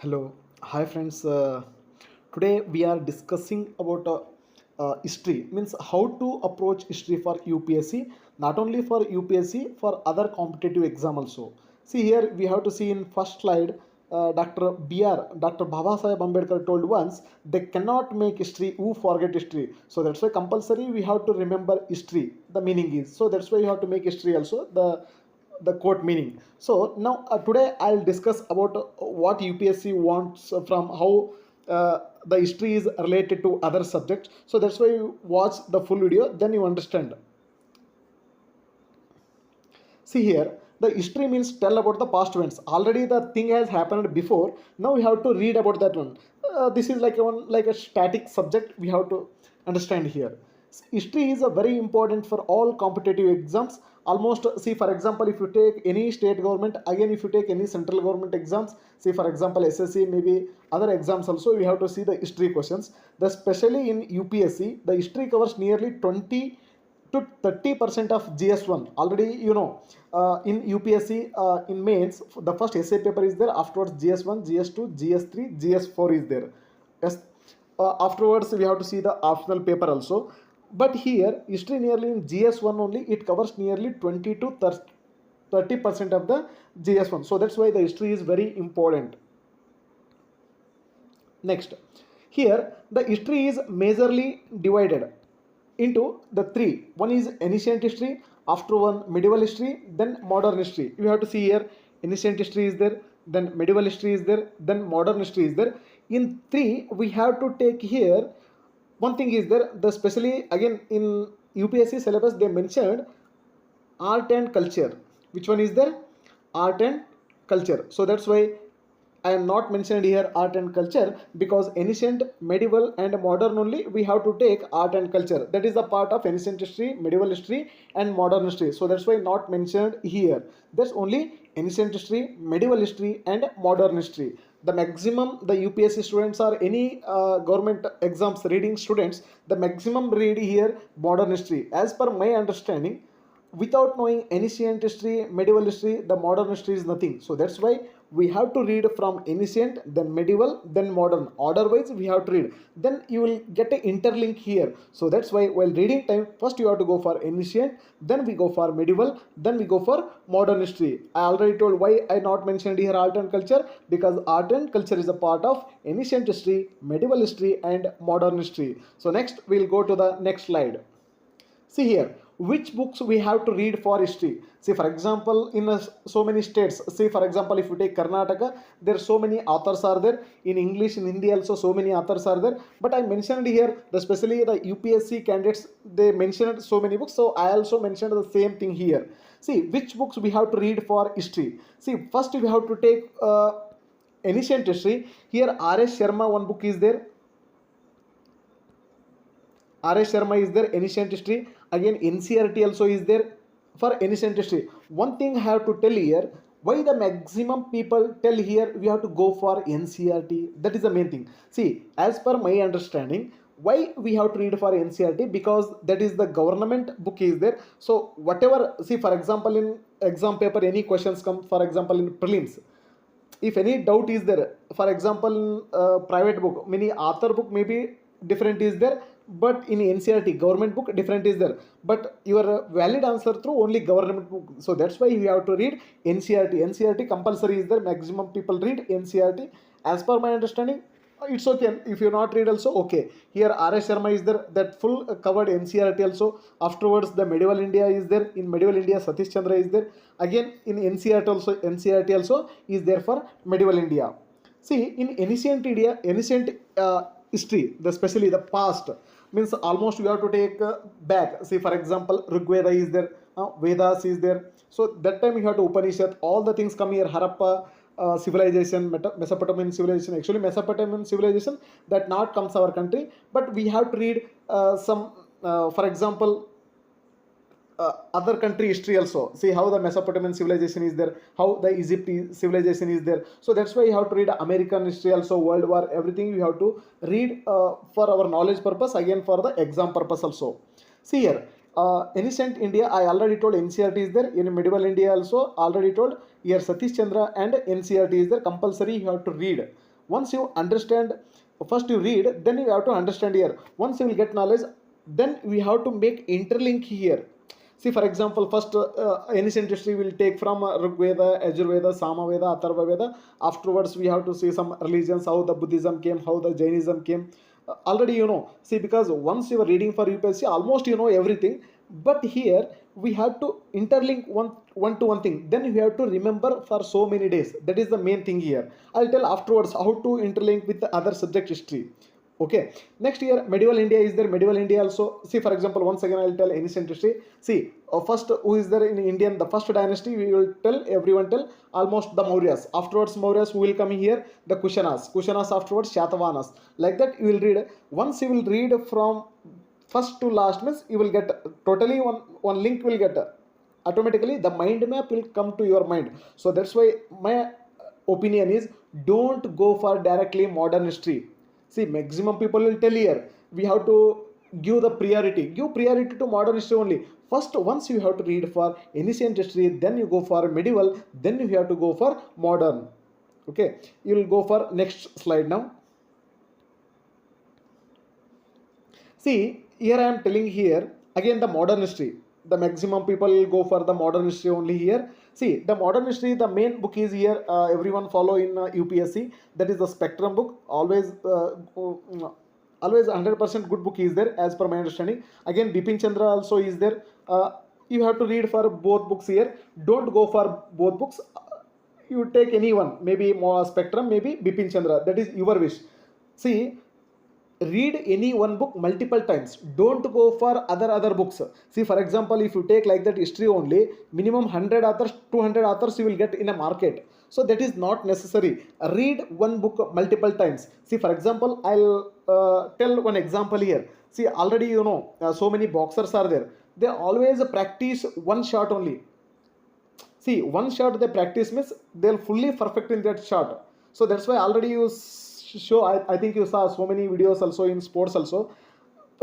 Hello, hi friends. Today we are discussing about history. Means how to approach history for UPSC. Not only for UPSC, for other competitive exam also. See here we have to see in first slide. Dr. Baba Sahib Ambedkar told once they cannot make history who forget history. So that's why compulsory we have to remember history. The meaning is so that's why you have to make history also. The quote meaning. So now today I'll discuss about what UPSC wants from how the history is related to other subjects. So that's why you watch the full video, then you understand. See here, the history means tell about the past events. Already the thing has happened before. Now we have to read about that one. This is like a static subject. We have to understand here. History is a very important for all competitive exams. Almost see for example, if you take any state government, again if you take any central government exams, see for example SSC, maybe other exams also, we have to see the history questions. The especially in UPSC, the history covers nearly 20 to 30% of GS1. Already you know, in UPSC, in mains the first essay paper is there, afterwards GS1, GS2, GS3, GS4 is there. Yes. Afterwards we have to see the optional paper also, but here history nearly in GS1 only it covers nearly 20 to 30% of the GS1. So that's why the history is very important. Next, here the history is majorly divided into the three. One is ancient history, after one medieval history, then modern history. You have to see here ancient history is there, then medieval history is there, then modern history is there. In three, we have to take here one thing is there. The especially again in UPSC syllabus they mentioned art and culture. Which one is there? Art and culture. So that's why I am not mentioned here art and culture, because ancient, medieval and modern only we have to take art and culture. That is the part of ancient history, medieval history and modern history. So that's why not mentioned here. That's only ancient history, medieval history and modern history. The maximum the UPSC students or any government exams reading students, the maximum read here modern history. As per my understanding, without knowing ancient history, medieval history, the modern history is nothing. So that's why we have to read from ancient, then medieval, then modern. Otherwise we have to read, then you will get a interlink here. So that's why while reading time, first you have to go for ancient, then we go for medieval, then we go for modern history. I already told why I not mentioned here art and culture, because art and culture is a part of ancient history, medieval history and modern history. So next we'll go to the next slide. See here, which books we have to read for history. See for example, in so many states, see for example if you take Karnataka, there are so many authors are there. In English, in Hindi also so many authors are there. But I mentioned here, especially the UPSC candidates, they mentioned so many books. So I also mentioned the same thing here. See, which books we have to read for history. See, first we have to take ancient history. Here R.S. Sharma one book is there. R.S. Sharma is there, ancient history. Again, NCRT also is there for ancient history. One thing I have to tell here, why the maximum people tell here we have to go for NCRT. That is the main thing. See, as per my understanding, why we have to read for NCRT, because that is the government book is there. So whatever, see for example in exam paper any questions come, for example in prelims, if any doubt is there, for example private book, many author book maybe different is there, but in NCRT government book different is there, but your valid answer through only government book. So that's why you have to read NCRT compulsory is there, maximum people read NCRT. As per my understanding, it's okay if you not read also okay. Here R.S. Sharma is there, that full covered NCRT also. Afterwards the medieval India is there. In medieval India Satish Chandra is there. Again in NCRT also is there for medieval India. See, in ancient India, ancient history, especially the past, means almost you have to take back. See, for example, Rigveda is there, Vedas is there. So that time you have to Upanishad, all the things come here. Harappa civilization, Mesopotamian civilization. Actually, Mesopotamian civilization that not comes our country, but we have to read some, for example, other country history also. See how the Mesopotamian civilization is there, how the Egypt civilization is there. So that's why you have to read American history also, World War, everything you have to read for our knowledge purpose, again for the exam purpose also. See here, ancient India, I already told NCRT is there. In medieval India also already told here Satish Chandra and NCRT is there. Compulsory you have to read. Once you understand, first you read, then you have to understand here. Once you will get knowledge, then we have to make interlink here. See, for example, first ancient history will take from Rig Veda, Ajurveda, Samaveda, Atharva Veda. Afterwards, we have to see some religions, how the Buddhism came, how the Jainism came. Already you know. See, because once you are reading for UPSC, almost you know everything. But here we have to interlink one to one thing. Then we have to remember for so many days. That is the main thing here. I'll tell afterwards how to interlink with the other subject history. Okay, next year medieval India is there. Medieval India also, see, for example, once again I'll tell ancient history. See, first who is there in Indian, the first dynasty, we will tell, everyone tell, almost the Mauryas. Afterwards Mauryas, who will come here, the Kushanas afterwards Shatavahanas. Like that you will read. Once you will read from first to last, means you will get totally one link will get, automatically the mind map will come to your mind. So that's why my opinion is, don't go for directly modern history. See, maximum people will tell here, we have to give priority to modern history only. First, once you have to read for ancient history, then you go for medieval, then you have to go for modern. Okay, you will go for next slide now. See, here I am telling here again the modern history. The maximum people will go for the modern history only here. See, the modern history, the main book is here. Everyone follow in UPSC. That is the Spectrum book. Always 100% good book is there as per my understanding. Again, Bipin Chandra also is there. You have to read for both books here. Don't go for both books. You take any one. Maybe more Spectrum, maybe Bipin Chandra. That is your wish. See, read any one book multiple times. Don't go for other books. See, for example, if you take like that history only, minimum 100 authors, 200 authors you will get in a market. So that is not necessary. Read one book multiple times. See, for example, I'll tell one example here. See, already you know, so many boxers are there. They always practice one shot only. See, one shot they practice means they'll fully perfect in that shot. So that's why already you show, I think you saw so many videos also in sports also.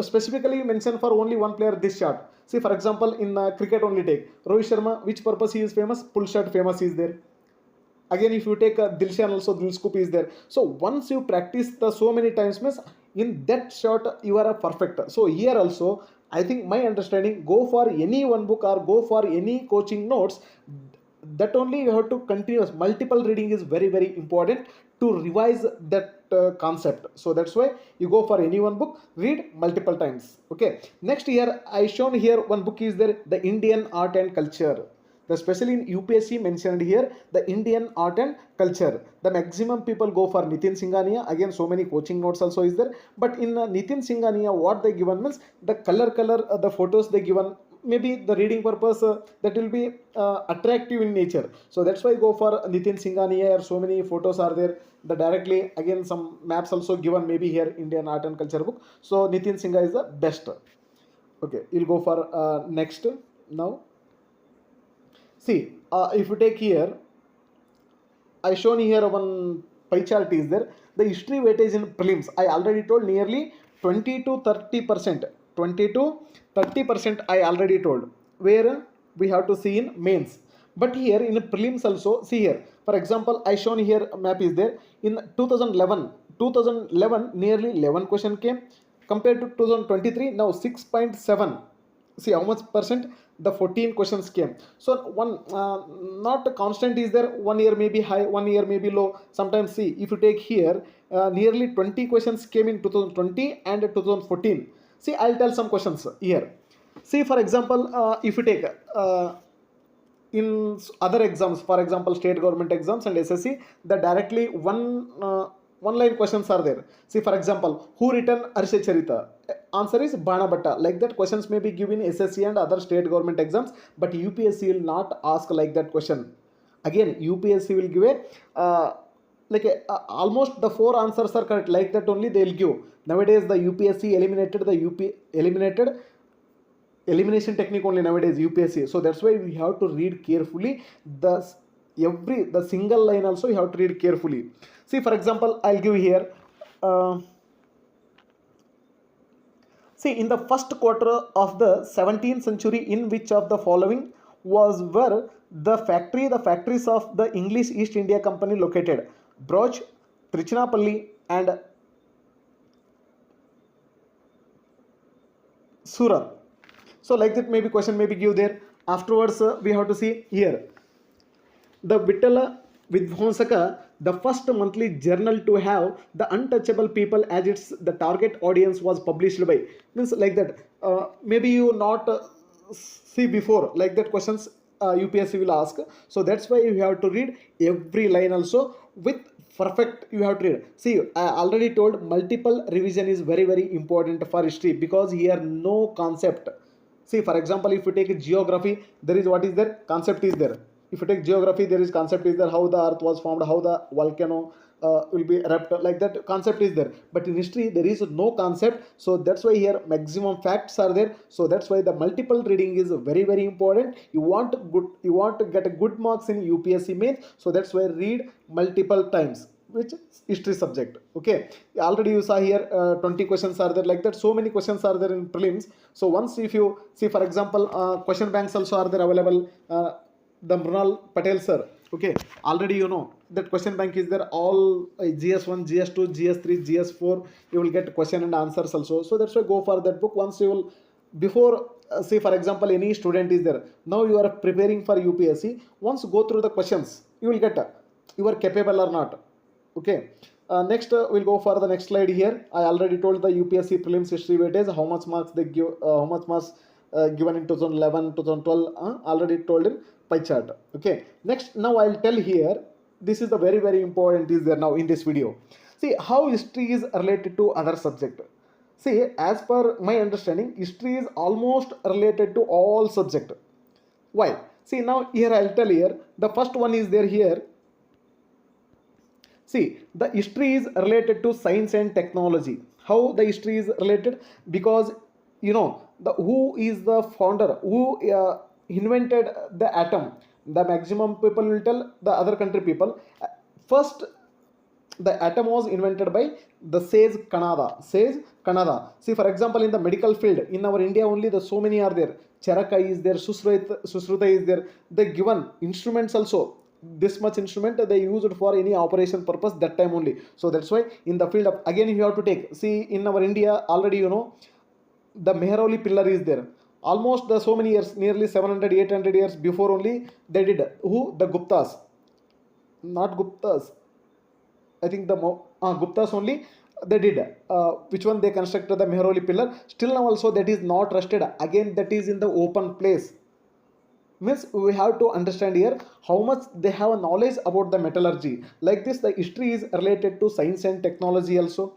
Specifically mentioned for only one player this shot. See, for example, in cricket only take Rohit Sharma, which purpose he is famous? Pull shot famous is there. Again, if you take Dilshan also, Dilscoop is there. So once you practice the so many times, means in that shot you are a perfect. So here also, I think my understanding, go for any one book or go for any coaching notes. That only you have to continuous. Multiple reading is very important to revise that concept. So that's why you go for any one book, read multiple times. Okay. Next year, I shown here one book is there, the Indian Art and Culture. Especially in UPSC mentioned here, the Indian Art and Culture. The maximum people go for Nitin Singhania. Again, so many coaching notes also is there. But in Nitin Singhania, what they given means the color, the photos they given, maybe the reading purpose that will be attractive in nature. So that's why go for Nitin Singhania. So many photos are there. The directly, again, some maps also given maybe here, Indian Art and Culture book. So Nitin Singha is the best. Okay, you'll go for next now. See, if you take here, I shown here one pie chart is there. The history weightage in prelims, I already told, nearly 20 to 30%. 20 to 30% I already told. Where we have to see in mains. But here in prelims also, see here. For example, I shown here map is there. In 2011 nearly 11 question came. Compared to 2023, now 6.7. See how much percent the 14 questions came. So one not constant is there. 1 year may be high, 1 year may be low. Sometimes see, if you take here, nearly 20 questions came in 2020 and 2014. See, I'll tell some questions here. See, for example, if you take in other exams, for example, state government exams and SSC, the directly one line questions are there. See, for example, who written Arsha Charita? Answer is Bana Bhatta. Like that questions may be given in SSC and other state government exams, but UPSC will not ask like that question. Again, UPSC will give almost the 4 answers are correct. Like that only they will give. Nowadays the UPSC eliminated elimination technique only nowadays UPSC. So that's why we have to read carefully. The single line also you have to read carefully. See, for example, I'll give here. See, in the first quarter of the 17th century, in which of the following were the factories of the English East India Company located? Bruges, Trichinapalli and Surat. So like that maybe question maybe give there. Afterwards we have to see here the Vittala Vidvonsaka, the first monthly journal to have the untouchable people as its the target audience was published by. Means like that. Maybe you not see before like that questions UPSC will ask. So that's why you have to read every line also with perfect you have to read. See, I already told multiple revision is very very important for history because here no concept. See, for example, if you take geography, there is what is there? Concept is there. If you take geography, there is concept is there, how the earth was formed, how the volcano will be erupted, like that concept is there. But in history, there is no concept. So that's why here maximum facts are there. So that's why the multiple reading is very, very important. You want to get a good marks in UPSC mains. So that's why read multiple times which history subject. Okay, already you saw here 20 questions are there like that, so many questions are there in prelims. So once if you see for example question banks also are there available, the Mrunal Patel sir, okay, already you know that question bank is there, all GS1 GS2 GS3 GS4 you will get question and answers also. So that's why go for that book. Once you will before say for example any student is there, now you are preparing for UPSC, once go through the questions you will get you are capable or not. Okay, next we'll go for the next slide here. I already told the UPSC prelims history weightage, how much marks they give, how much marks given in 2011 2012, already told in pie chart. Okay, next now I'll tell here, this is the very very important is there now in this video. See how history is related to other subject. See, as per my understanding, history is almost related to all subject. Why? See, now here I'll tell here, the first one is there here. See, the history is related to science and technology. How the history is related? Because you know the who is the founder, who invented the atom. The maximum people will tell the other country people. First, the atom was invented by the Sage Kanada. Sage Kanada. See, for example, in the medical field, in our India only, the so many are there. Charaka is there, Susruta is there. They given instruments also. This much instrument they used for any operation purpose that time only. So that's why in the field of again you have to take. See, in our India already you know the Mehrauli pillar is there. Almost the so many years, nearly 700 800 years before only they did. Who? The Guptas. Not Guptas. I think the Guptas only they did. Which one they constructed the Mehrauli pillar? Still now also that is not rusted. Again that is in the open place. Means we have to understand here how much they have a knowledge about the metallurgy. Like this, the history is related to science and technology also.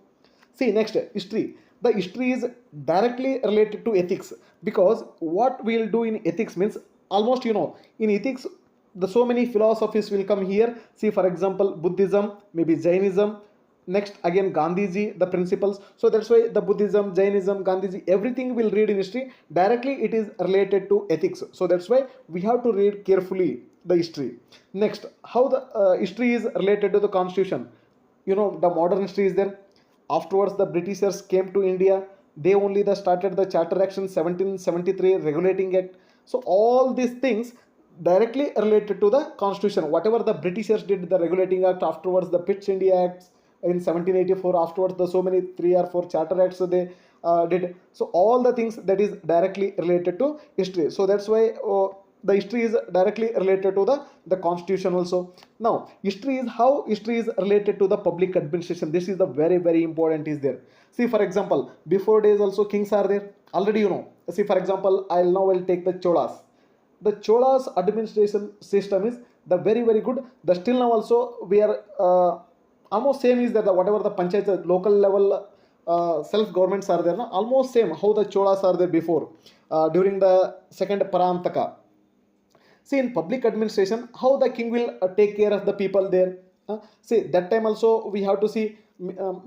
See next history. The history is directly related to ethics because what we will do in ethics means almost you know in ethics the so many philosophies will come here. See for example Buddhism, maybe Jainism, next again Gandhiji, the principles. So that's why the Buddhism, Jainism, Gandhiji, everything will read in history directly it is related to ethics. So that's why we have to read carefully the history. Next, how the history is related to the constitution. You know the modern history is there. Afterwards the Britishers came to India, they only the started the Charter Action 1773 regulating act. So all these things directly related to the constitution. Whatever the Britishers did, the regulating act, afterwards the Pitt India acts in 1784, afterwards the so many 3 or 4 charter acts they did. So all the things that is directly related to history. So that's why the history is directly related to the constitution also. Now history is how history is related to the public administration. This is the very very important is there. See for example before days also kings are there, already you know. See for example I'll take the Cholas. The Cholas administration system is the very very good. The still now also we are almost same is that the, whatever the panchayat local level self governments are there, no? Almost same how the Cholas are there before during the second Parantaka. See in public administration how the king will take care of the people there. See that time also we have to see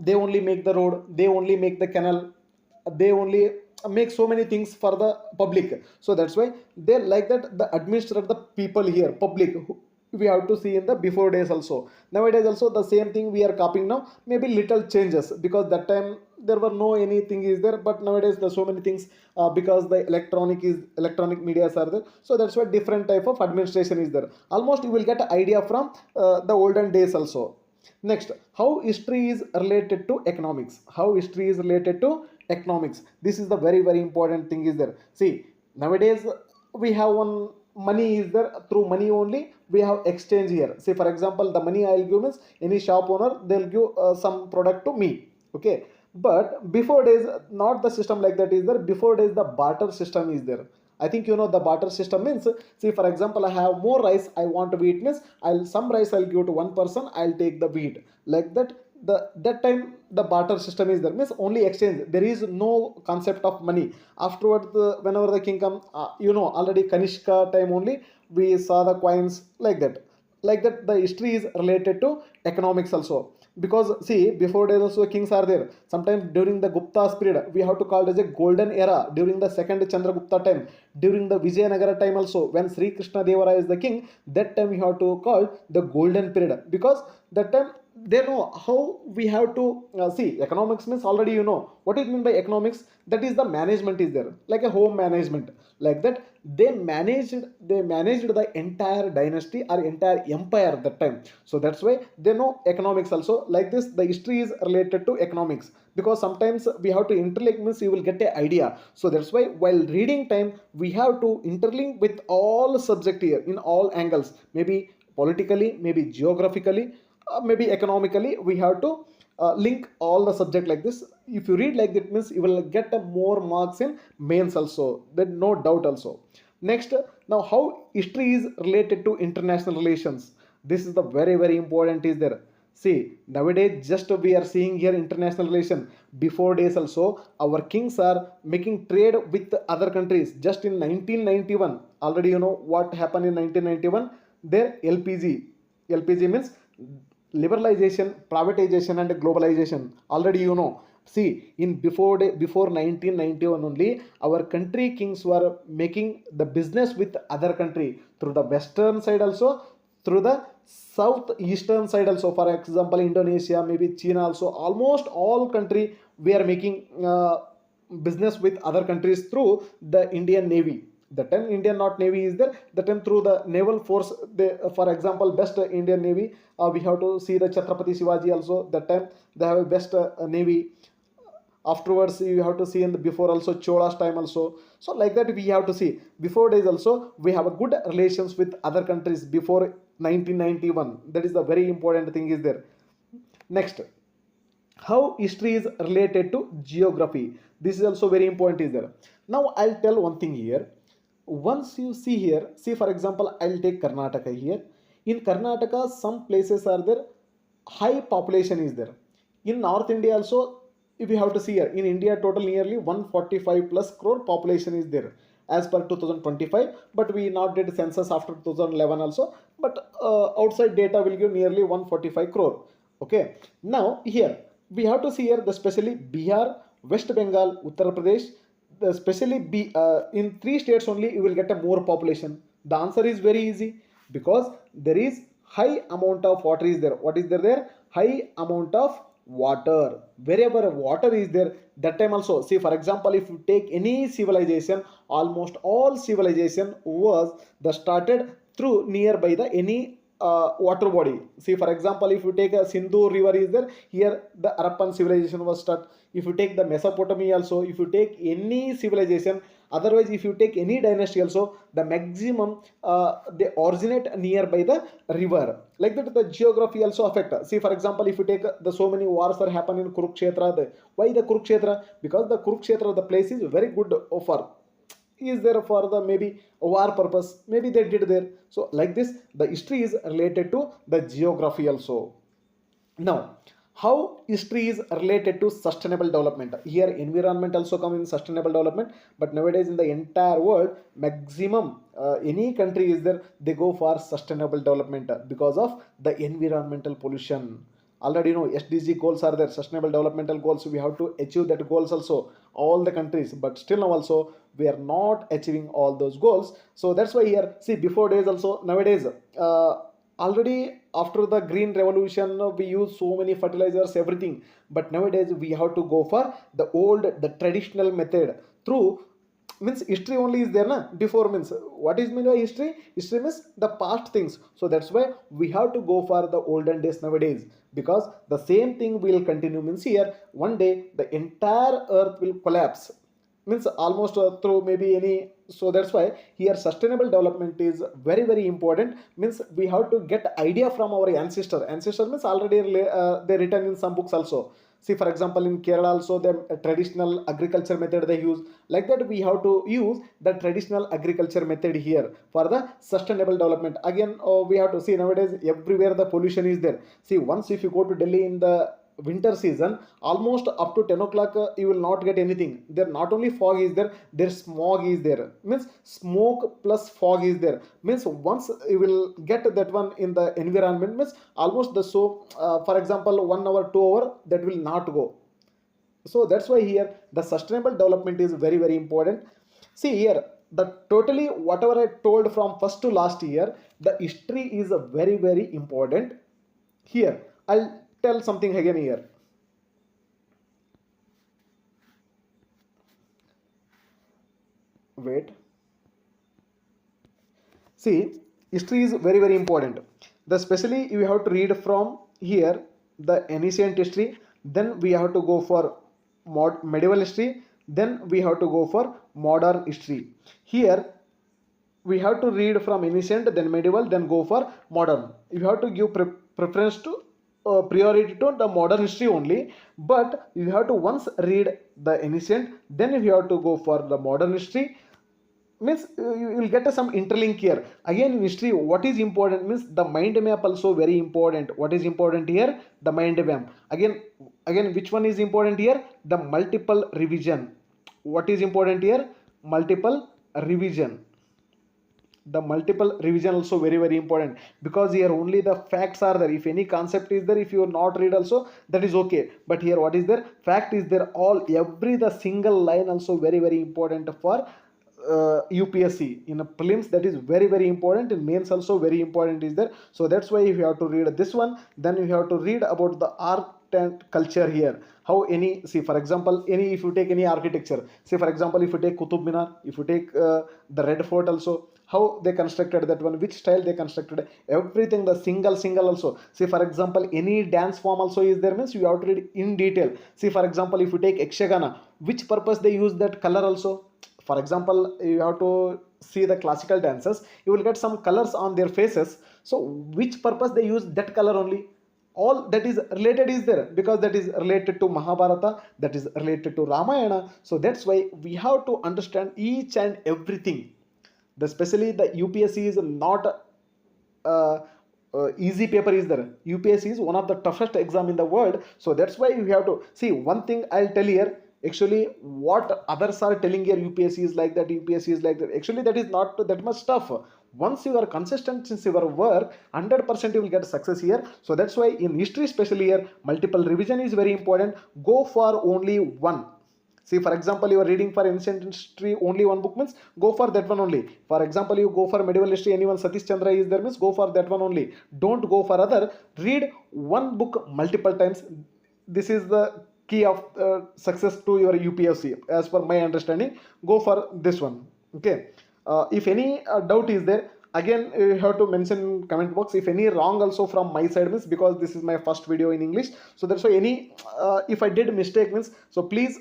they only make the road, they only make the canal, they only make so many things for the public. So that's why they like that the administer the people here public we have to see in the before days also. Nowadays also the same thing we are copying now, maybe little changes because that time there were no anything is there, but nowadays there's so many things because the electronic medias are there. So that's why different type of administration is there. Almost you will get an idea from the olden days also. Next, how history is related to economics. How history is related to economics. This is the very very important thing is there. See, nowadays we have one money is there, through money only we have exchange here. Say for example, the money I'll give means any shop owner they'll give some product to me. Okay, but before days not the system like that is there. Before days the barter system is there. I think you know the barter system means, see for example I have more rice, I want to wheat means I'll some rice I'll give to one person, I'll take the wheat. Like that, that time the barter system is there means only exchange. There is no concept of money. Afterward, whenever the king come, you know already Kanishka time only we saw the coins like that. Like that the history is related to economics also. Because see, before there also kings are there. Sometimes during the Gupta's period we have to call it as a golden era. During the second Chandragupta time, during the Vijayanagara time also, when Sri Krishna Deva Raya is the king, that time we have to call the golden period. Because that time they know how we have to see. Economics means already you know what it mean by economics. That is the management is there, like a home management. Like that they managed the entire dynasty or entire empire that time. So that's why they know economics also. Like this the history is related to economics, because sometimes we have to interlink means you will get an idea. So that's why while reading time we have to interlink with all subject here in all angles, maybe politically, maybe geographically, maybe economically. We have to link all the subject like this. If you read like that means you will get a more marks in mains also, then no doubt also. Next, now how history is related to international relations. This is the very very important is there. See, nowadays just we are seeing here international relation. Before days also our kings are making trade with other countries. Just in 1991, already you know what happened in 1991. Their LPG means liberalization, privatization and globalization. Already you know. See, in before 1991 only, our country kings were making the business with other country through the western side also, through the southeastern side also. For example, Indonesia, maybe China also. Almost all country we are making business with other countries through the Indian Navy. The time Indian not Navy is there, the time through the naval force. They, for example, best Indian Navy. We have to see the Chhatrapati Shivaji also. That time they have a best Navy. Afterwards you have to see in the before also Chola's time also. So like that we have to see before days also we have a good relations with other countries before 1991. That is the very important thing is there. Next, how history is related to geography. This is also very important is there. Now I'll tell one thing here. Once you see here, see for example I'll take Karnataka here. In Karnataka some places are there, high population is there. In North India also, if you have to see here, in India total nearly 145 plus crore population is there as per 2025, but we not did census after 2011 also. But outside data will give nearly 145 crore. Okay, now here we have to see here the specially Bihar, West Bengal, Uttar Pradesh. The especially in three states only you will get a more population. The answer is very easy, because there is high amount of water is there. What is there? High amount of water. Wherever water is there, that time also, see for example if you take any civilization, almost all civilization was the started through nearby the any water body. See for example if you take a Sindhu river is there, here the Harappan civilization was start. If you take the Mesopotamia also, if you take any civilization, otherwise if you take any dynasty also, the maximum they originate nearby the river. Like that the geography also affect. See for example if you take the so many wars are happen in Kurukshetra. Why the Kurukshetra? Because the Kurukshetra the place is very good offer is there for the maybe war purpose, maybe they did there. So like this the history is related to the geography also. Now, how history is related to sustainable development. Here environment also come in sustainable development, but nowadays in the entire world maximum any country is there, they go for sustainable development because of the environmental pollution. Already you know SDG goals are there, sustainable developmental goals. We have to achieve that goals also, all the countries, but still now also we are not achieving all those goals. So that's why here see before days also, nowadays already after the green revolution we use so many fertilizers everything, but nowadays we have to go for the old, the traditional method through means history only is there na before means what is mean by history? History means the past things. So that's why we have to go for the olden days nowadays, because the same thing will continue. Means here one day the entire earth will collapse, means almost through maybe any. So that's why here sustainable development is very very important. Means we have to get idea from our ancestor means already they written in some books also. See for example in Kerala also the traditional agriculture method they use. Like that we have to use the traditional agriculture method here for the sustainable development. Again we have to see nowadays everywhere the pollution is there. See once if you go to Delhi in the winter season, almost up to 10 o'clock you will not get anything there. Not only fog is there, there smog is there, means smoke plus fog is there. Means once you will get that one in the environment, means almost the so for example 1 hour 2 hour that will not go. So that's why here the sustainable development is very very important. See here the totally whatever I told from first to last year, the history is a very very important. Here I'll tell something again here. Wait. See, history is very very important. The especially you have to read from here the ancient history, then we have to go for medieval history, then we have to go for modern history. Here we have to read from ancient, then medieval, then go for modern. You have to give preference to priority to the modern history only, but you have to once read the ancient, then if you have to go for the modern history, means you will get some interlink here. Again in history what is important means the mind map also very important. What is important here? The mind map. Again which one is important here? The multiple revision. What is important here? Multiple revision. The multiple revision also very very important, because here only the facts are there. If any concept is there, if you not read also, that is okay, but here what is there? Fact is there. All every the single line also very very important for UPSC. In a prelims that is very very important, in mains also very important is there. So that's why if you have to read this one, then you have to read about the art and culture here. How any, see for example any, if you take any architecture, say for example if you take Qutub Minar, if you take the Red Fort also, how they constructed that one, which style they constructed, everything, the single also. See for example any dance form also is there, means you have to read in detail. See for example if you take Yakshagana, which purpose they use that color also. For example you have to see the classical dancers, you will get some colors on their faces. So which purpose they use that color only? All that is related is there, because that is related to Mahabharata, that is related to Ramayana. So that's why we have to understand each and everything. Especially the UPSC is not easy paper is there. UPSC is one of the toughest exam in the world. So that's why you have to see one thing I'll tell here. Actually what others are telling here, UPSC is like that, UPSC is like that, actually that is not that much tough. Once you are consistent in your work, 100% you will get success here. So that's why in history especially here multiple revision is very important. Go for only one. See for example you are reading for ancient history only one book, means go for that one only. For example you go for medieval history, anyone Satish Chandra is there, means go for that one only. Don't go for other. Read one book multiple times. This is the key of success to your UPSC as per my understanding. Go for this one. Okay. If any doubt is there, again you have to mention in comment box. If any wrong also from my side, means because this is my first video in English, so that's why any if I did mistake means, so please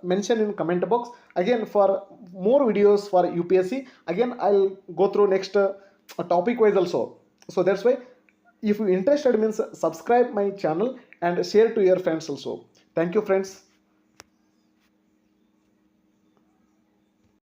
mention in comment box. Again for more videos for UPSC, again I'll go through next topic wise also. So that's why if you interested means subscribe my channel and share to your friends also. Thank you friends.